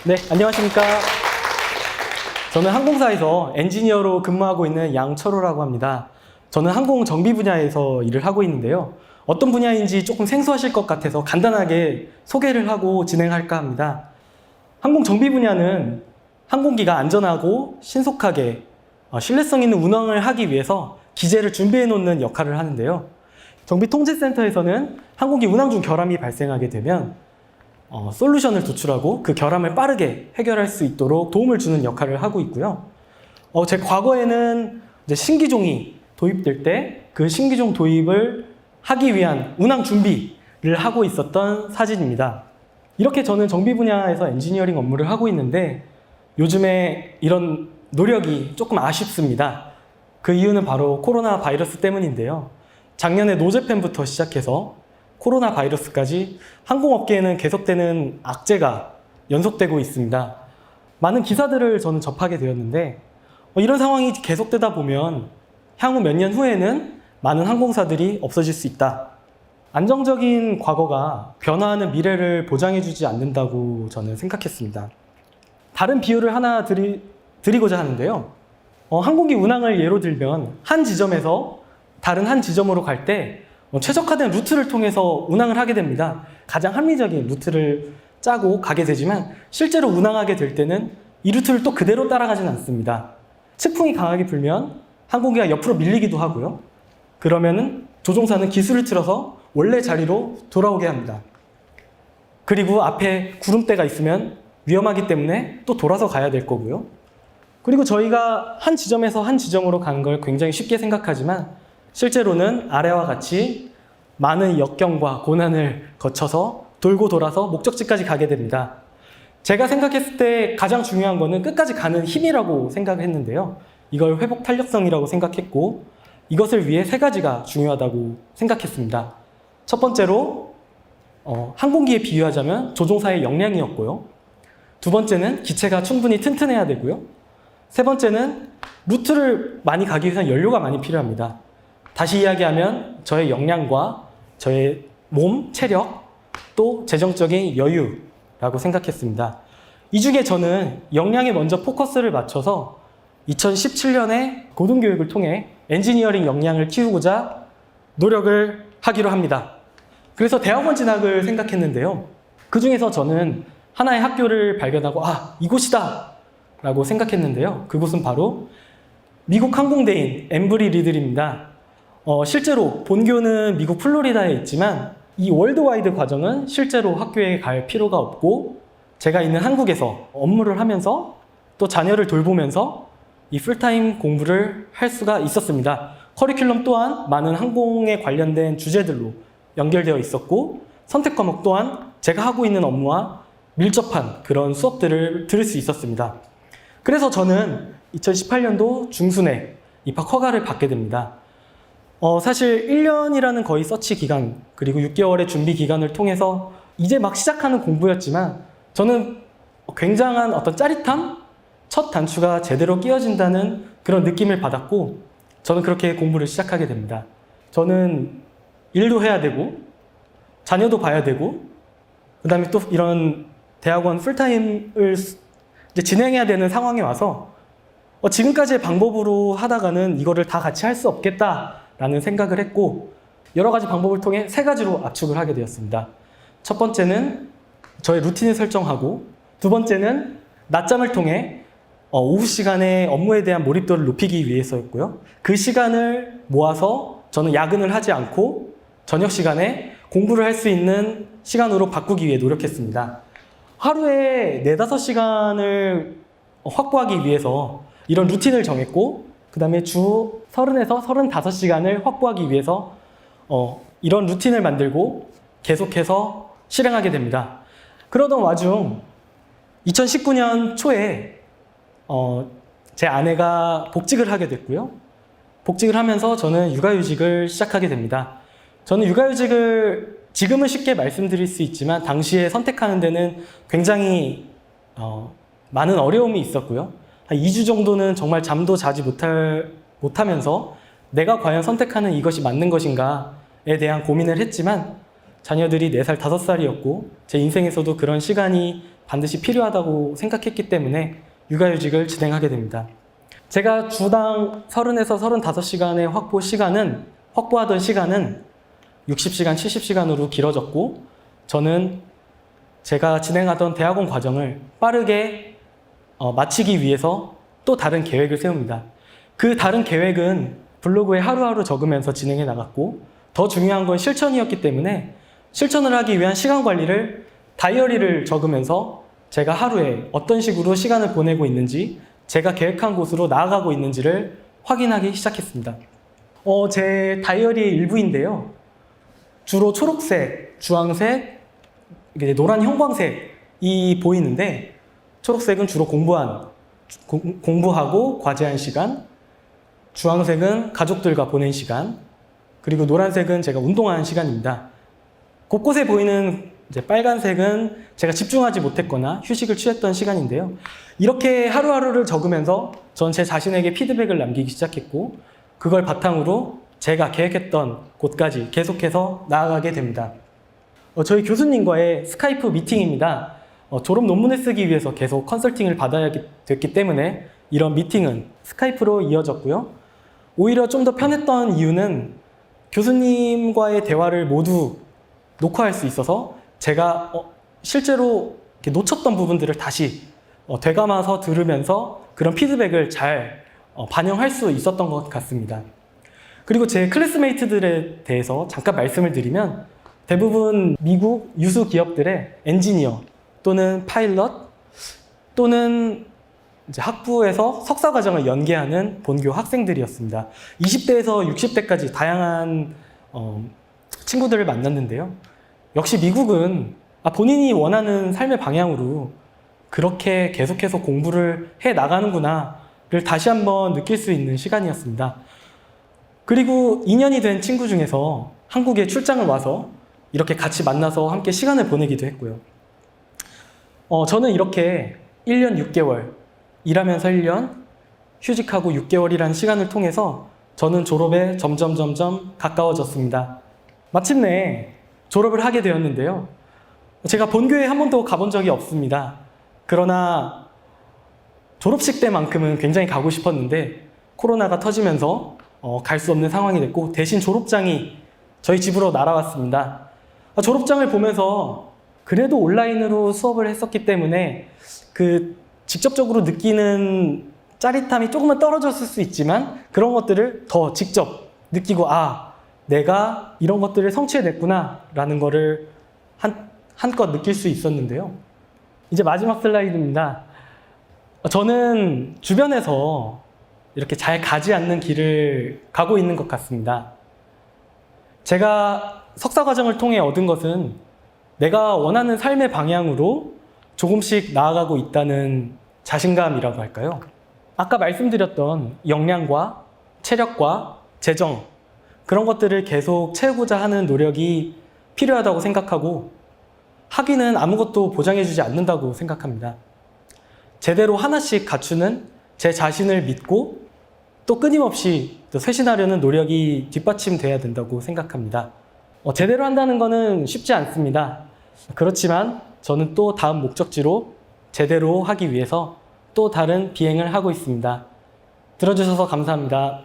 네, 안녕하십니까. 저는 항공사에서 엔지니어로 근무하고 있는 양철호라고 합니다. 저는 항공 정비 분야에서 일을 하고 있는데요. 어떤 분야인지 조금 생소하실 것 같아서 간단하게 소개를 하고 진행할까 합니다. 항공 정비 분야는 항공기가 안전하고 신속하게 신뢰성 있는 운항을 하기 위해서 기재를 준비해 놓는 역할을 하는데요. 정비통제센터에서는 항공기 운항 중 결함이 발생하게 되면 솔루션을 도출하고 그 결함을 빠르게 해결할 수 있도록 도움을 주는 역할을 하고 있고요. 제 과거에는 이제 신기종이 도입될 때 그 신기종 도입을 하기 위한 운항 준비를 하고 있었던 사진입니다. 이렇게 저는 정비 분야에서 엔지니어링 업무를 하고 있는데 요즘에 이런 노력이 조금 아쉽습니다. 그 이유는 바로 코로나 바이러스 때문인데요. 작년에 노제팬부터 시작해서 코로나 바이러스까지 항공업계에는 계속되는 악재가 연속되고 있습니다. 많은 기사들을 저는 접하게 되었는데 이런 상황이 계속되다 보면 향후 몇 년 후에는 많은 항공사들이 없어질 수 있다. 안정적인 과거가 변화하는 미래를 보장해주지 않는다고 저는 생각했습니다. 다른 비유를 하나 드리고자 하는데요. 항공기 운항을 예로 들면 한 지점에서 다른 한 지점으로 갈 때 최적화된 루트를 통해서 운항을 하게 됩니다. 가장 합리적인 루트를 짜고 가게 되지만 실제로 운항하게 될 때는 이 루트를 또 그대로 따라가진 않습니다. 측풍이 강하게 불면 항공기가 옆으로 밀리기도 하고요. 그러면은 조종사는 기술을 틀어서 원래 자리로 돌아오게 합니다. 그리고 앞에 구름대가 있으면 위험하기 때문에 또 돌아서 가야 될 거고요. 그리고 저희가 한 지점에서 한 지점으로 가는 걸 굉장히 쉽게 생각하지만 실제로는 아래와 같이 많은 역경과 고난을 거쳐서 돌고 돌아서 목적지까지 가게 됩니다. 제가 생각했을 때 가장 중요한 거는 끝까지 가는 힘이라고 생각했는데요. 이걸 회복 탄력성이라고 생각했고 이것을 위해 세 가지가 중요하다고 생각했습니다. 첫 번째로 항공기에 비유하자면 조종사의 역량이었고요. 두 번째는 기체가 충분히 튼튼해야 되고요. 세 번째는 루트를 많이 가기 위해서는 연료가 많이 필요합니다. 다시 이야기하면 저의 역량과 저의 몸, 체력, 또 재정적인 여유라고 생각했습니다. 이 중에 저는 역량에 먼저 포커스를 맞춰서 2017년에 고등교육을 통해 엔지니어링 역량을 키우고자 노력을 하기로 합니다. 그래서 대학원 진학을 생각했는데요. 그 중에서 저는 하나의 학교를 발견하고 이곳이다! 라고 생각했는데요. 그곳은 바로 미국 항공대인 엠브리 리들입니다. 실제로 본교는 미국 플로리다에 있지만 이 월드와이드 과정은 실제로 학교에 갈 필요가 없고 제가 있는 한국에서 업무를 하면서 또 자녀를 돌보면서 이 풀타임 공부를 할 수가 있었습니다. 커리큘럼 또한 많은 항공에 관련된 주제들로 연결되어 있었고 선택 과목 또한 제가 하고 있는 업무와 밀접한 그런 수업들을 들을 수 있었습니다. 그래서 저는 2018년도 중순에 입학 허가를 받게 됩니다. 사실 1년이라는 거의 서치 기간 그리고 6개월의 준비 기간을 통해서 이제 막 시작하는 공부였지만 저는 굉장한 어떤 짜릿함? 첫 단추가 제대로 끼워진다는 그런 느낌을 받았고 저는 그렇게 공부를 시작하게 됩니다. 저는 일도 해야 되고 자녀도 봐야 되고 그 다음에 또 이런 대학원 풀타임을 이제 진행해야 되는 상황에 와서 지금까지의 방법으로 하다가는 이거를 다 같이 할 수 없겠다라는 생각을 했고 여러 가지 방법을 통해 세 가지로 압축을 하게 되었습니다. 첫 번째는 저의 루틴을 설정하고 두 번째는 낮잠을 통해 오후 시간에 업무에 대한 몰입도를 높이기 위해서였고요. 그 시간을 모아서 저는 야근을 하지 않고 저녁 시간에 공부를 할 수 있는 시간으로 바꾸기 위해 노력했습니다. 하루에 4-5시간을 확보하기 위해서 이런 루틴을 정했고 그 다음에 주 30에서 35시간을 확보하기 위해서 이런 루틴을 만들고 계속해서 실행하게 됩니다. 그러던 와중 2019년 초에 제 아내가 복직을 하게 됐고요. 복직을 하면서 저는 육아휴직을 시작하게 됩니다. 저는 육아휴직을 지금은 쉽게 말씀드릴 수 있지만 당시에 선택하는 데는 굉장히 많은 어려움이 있었고요. 한 2주 정도는 정말 잠도 자지 못하면서 내가 과연 선택하는 이것이 맞는 것인가에 대한 고민을 했지만 자녀들이 4살, 5살이었고 제 인생에서도 그런 시간이 반드시 필요하다고 생각했기 때문에 육아휴직을 진행하게 됩니다. 제가 주당 30에서 35시간의 확보하던 시간은 60시간, 70시간으로 길어졌고, 저는 제가 진행하던 대학원 과정을 빠르게 마치기 위해서 또 다른 계획을 세웁니다. 그 다른 계획은 블로그에 하루하루 적으면서 진행해 나갔고, 더 중요한 건 실천이었기 때문에 실천을 하기 위한 시간 관리를 다이어리를 적으면서 제가 하루에 어떤 식으로 시간을 보내고 있는지, 제가 계획한 곳으로 나아가고 있는지를 확인하기 시작했습니다. 제 다이어리의 일부인데요. 주로 초록색, 주황색, 노란 형광색이 보이는데, 초록색은 주로 공부하고 과제한 시간, 주황색은 가족들과 보낸 시간, 그리고 노란색은 제가 운동하는 시간입니다. 곳곳에 보이는 빨간색은 제가 집중하지 못했거나 휴식을 취했던 시간인데요. 이렇게 하루하루를 적으면서 전 제 자신에게 피드백을 남기기 시작했고, 그걸 바탕으로 제가 계획했던 곳까지 계속해서 나아가게 됩니다. 저희 교수님과의 스카이프 미팅입니다. 졸업 논문을 쓰기 위해서 계속 컨설팅을 받아야 됐기 때문에 이런 미팅은 스카이프로 이어졌고요. 오히려 좀 더 편했던 이유는 교수님과의 대화를 모두 녹화할 수 있어서 제가 실제로 놓쳤던 부분들을 다시 되감아서 들으면서 그런 피드백을 잘 반영할 수 있었던 것 같습니다. 그리고 제 클래스메이트들에 대해서 잠깐 말씀을 드리면, 대부분 미국 유수 기업들의 엔지니어 또는 파일럿 또는 이제 학부에서 석사 과정을 연계하는 본교 학생들이었습니다. 20대에서 60대까지 다양한 친구들을 만났는데요. 역시 미국은 본인이 원하는 삶의 방향으로 그렇게 계속해서 공부를 해 나가는구나를 다시 한번 느낄 수 있는 시간이었습니다. 그리고 2년이 된 친구 중에서 한국에 출장을 와서 이렇게 같이 만나서 함께 시간을 보내기도 했고요. 저는 이렇게 1년 6개월, 일하면서 1년, 휴직하고 6개월이라는 시간을 통해서 저는 졸업에 점점 가까워졌습니다. 마침내 졸업을 하게 되었는데요. 제가 본교에 한 번도 가본 적이 없습니다. 그러나 졸업식 때만큼은 굉장히 가고 싶었는데 코로나가 터지면서 갈 수 없는 상황이 됐고, 대신 졸업장이 저희 집으로 날아왔습니다. 졸업장을 보면서 그래도 온라인으로 수업을 했었기 때문에 직접적으로 느끼는 짜릿함이 조금은 떨어졌을 수 있지만, 그런 것들을 더 직접 느끼고, 내가 이런 것들을 성취해냈구나 라는 거를 한껏 느낄 수 있었는데요. 이제 마지막 슬라이드입니다. 저는 주변에서 이렇게 잘 가지 않는 길을 가고 있는 것 같습니다. 제가 석사 과정을 통해 얻은 것은 내가 원하는 삶의 방향으로 조금씩 나아가고 있다는 자신감이라고 할까요? 아까 말씀드렸던 역량과 체력과 재정, 그런 것들을 계속 채우고자 하는 노력이 필요하다고 생각하고, 학위는 아무것도 보장해주지 않는다고 생각합니다. 제대로 하나씩 갖추는 제 자신을 믿고 또 끊임없이 또 쇄신하려는 노력이 뒷받침돼야 된다고 생각합니다. 제대로 한다는 것은 쉽지 않습니다. 그렇지만 저는 또 다음 목적지로 제대로 하기 위해서 또 다른 비행을 하고 있습니다. 들어주셔서 감사합니다.